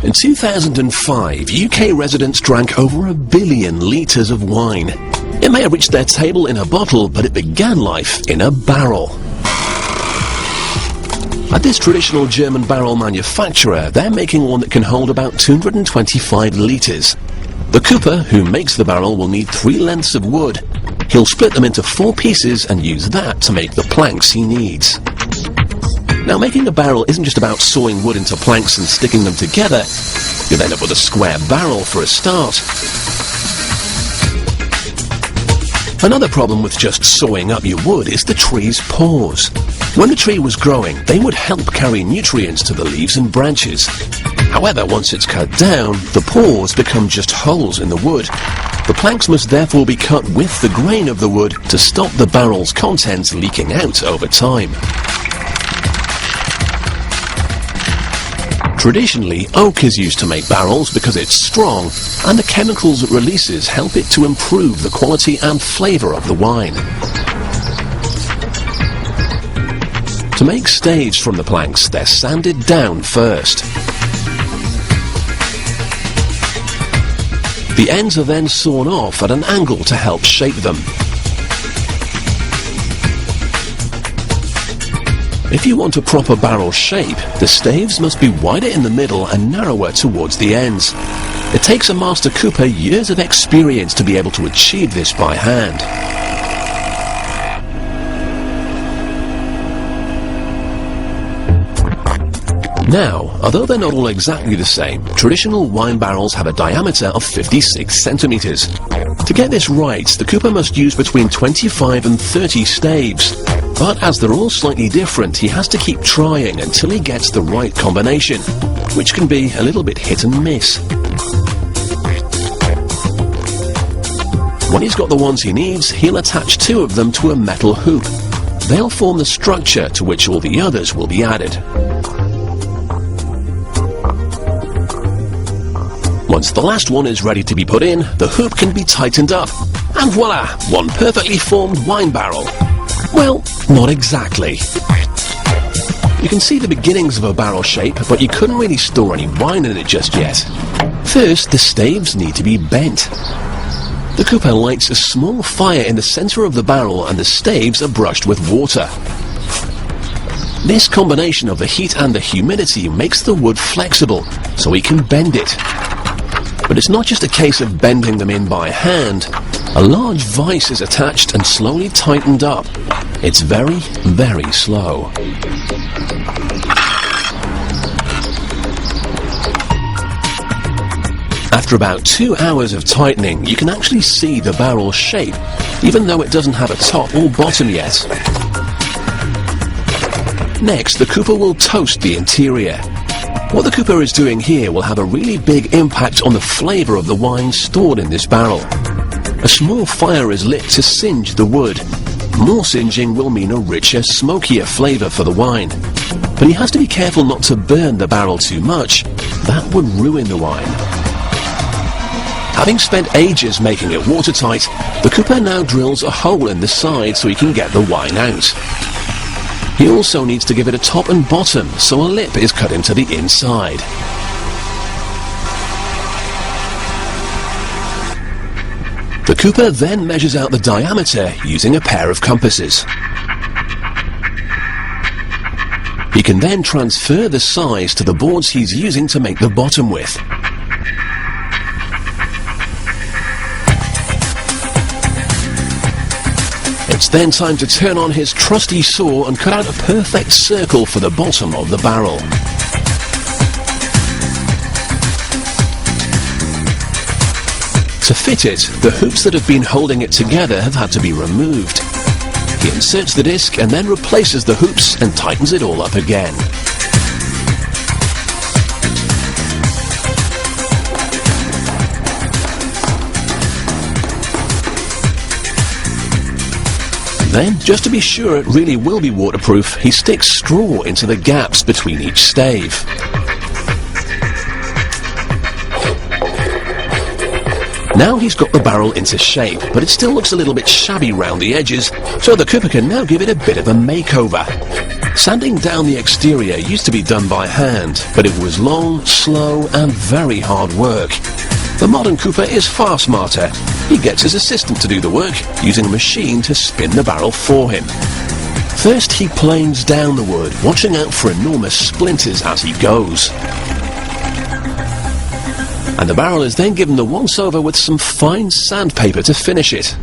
In 2005, UK residents drank over 1 billion litres of wine. It may have reached their table in a bottle, but it began life in a barrel. At this traditional German barrel manufacturer, they're making one that can hold about 225 litres. The cooper who makes the barrel will need 3 lengths of wood. He'll split them into 4 pieces and use that to make the planks he needs. Now, making a barrel isn't just about sawing wood into planks and sticking them together. You'll end up with a square barrel for a start. Another problem with just sawing up your wood is the tree's pores. When the tree was growing, they would help carry nutrients to the leaves and branches. However, once it's cut down, the pores become just holes in the wood. The planks must therefore be cut with the grain of the wood to stop the barrel's contents leaking out over time. Traditionally, oak is used to make barrels because it's strong, and the chemicals it releases help it to improve the quality and flavour of the wine. To make staves from the planks, they're sanded down first. The ends are then sawn off at an angle to help shape them. If you want a proper barrel shape, the staves must be wider in the middle and narrower towards the ends. It takes a master cooper years of experience to be able to achieve this by hand. Now, although they're not all exactly the same, traditional wine barrels have a diameter of 56 centimetres. To get this right, the cooper must use between 25 and 30 staves. But as they're all slightly different, he has to keep trying until he gets the right combination, which can be a little bit hit and miss. When he's got the ones he needs, he'll attach 2 of them to a metal hoop. They'll form the structure to which all the others will be added. Once the last one is ready to be put in, the hoop can be tightened up, and voila, one perfectly formed wine barrel. Well, not exactly. You can see the beginnings of a barrel shape, but you couldn't really store any wine in it just yet. First, the staves need to be bent. The cooper lights a small fire in the centre of the barrel and the staves are brushed with water. This combination of the heat and the humidity makes the wood flexible, so he can bend it. But it's not just a case of bending them in by hand. A large vice is attached and slowly tightened up. It's very, very slow. After about 2 hours of tightening, you can actually see the barrel shape, even though it doesn't have a top or bottom yet. Next, the cooper will toast the interior. What the cooper is doing here will have a really big impact on the flavour of the wine stored in this barrel. A small fire is lit to singe the wood. More singeing will mean a richer, smokier flavour for the wine. But he has to be careful not to burn the barrel too much. That would ruin the wine. Having spent ages making it watertight, the cooper now drills a hole in the side so he can get the wine out. He also needs to give it a top and bottom, so a lip is cut into the inside. The cooper then measures out the diameter using a pair of compasses. He can then transfer the size to the boards he's using to make the bottom with. It's then time to turn on his trusty saw and cut out a perfect circle for the bottom of the barrel. To fit it, the hoops that have been holding it together have had to be removed. He inserts the disc and then replaces the hoops and tightens it all up again. Then, just to be sure it really will be waterproof, he sticks straw into the gaps between each stave. Now he's got the barrel into shape, but it still looks a little bit shabby round the edges, so the cooper can now give it a bit of a makeover. Sanding down the exterior used to be done by hand, but it was long, slow and very hard work. The modern cooper is far smarter. He gets his assistant to do the work, using a machine to spin the barrel for him. First he planes down the wood, watching out for enormous splinters as he goes. And the barrel is then given the once-over with some fine sandpaper to finish it.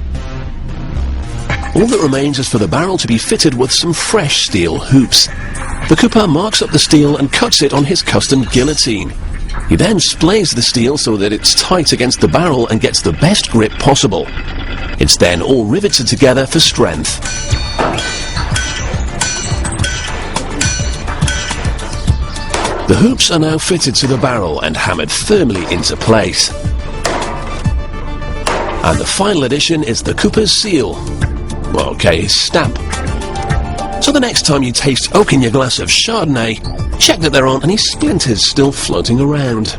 All that remains is for the barrel to be fitted with some fresh steel hoops. The cooper marks up the steel and cuts it on his custom guillotine. He then splays the steel so that it's tight against the barrel and gets the best grip possible. It's then all riveted together for strength. The hoops are now fitted to the barrel and hammered firmly into place. And the final addition is the cooper's seal. Well, okay, his stamp. So the next time you taste oak in your glass of Chardonnay, check that there aren't any splinters still floating around.